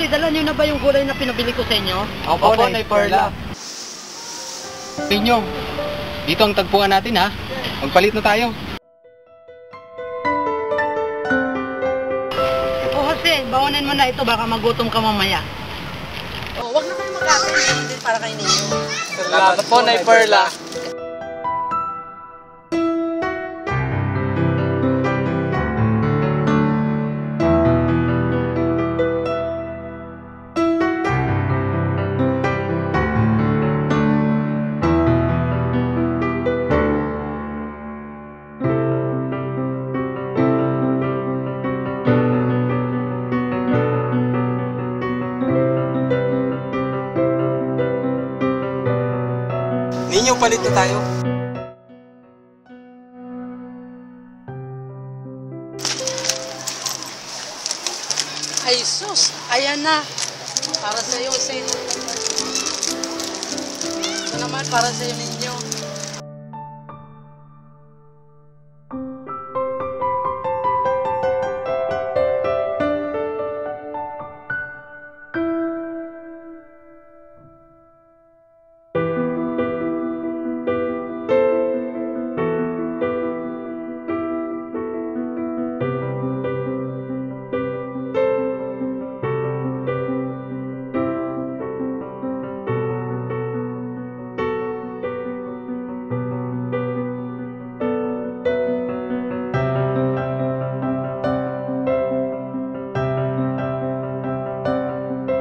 Kasi dala niyo na ba yung gulay na pinabili ko sa inyo? Opo, Nay Perla. Pinyo, dito ang tagpuan natin ha. Magpalit na tayo. O Jose, bawanan mo na ito, baka magutom ka mamaya. O, wag na kayo magkakain, hindi para kayo ninyo. Salamat po, Nay Perla. Ninyo, palit na tayo. Ay sus, ayan na. Para sa iyo, Jose. Ito naman, para sa iyo ninyo.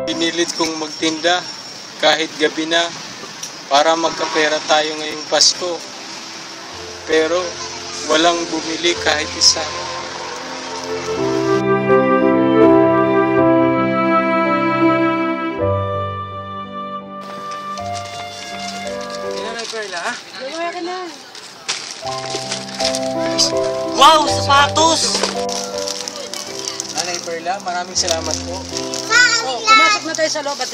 Pinilit kong magtinda kahit gabi na para magkapera tayo ngayong Pasko. Pero walang bumili kahit isa. Nay Perla ha? Gawin ka na. Wow, sapatos! Nay Perla, maraming salamat po. O, pumasok na tayo sa loob at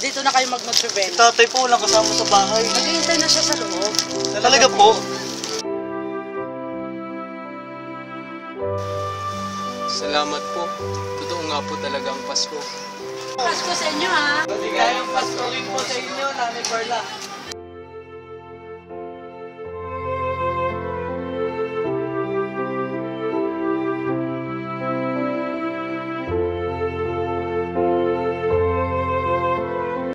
dito na kayo mag-travel. Tatay po walang kasama sa bahay. Maghihintay na siya sa loob. Talaga po? Salamat po. Totoo nga po talaga ang Pasko. Pasko sa inyo ha. Maligayang Pasko rin po sa inyo, Nanay Perla.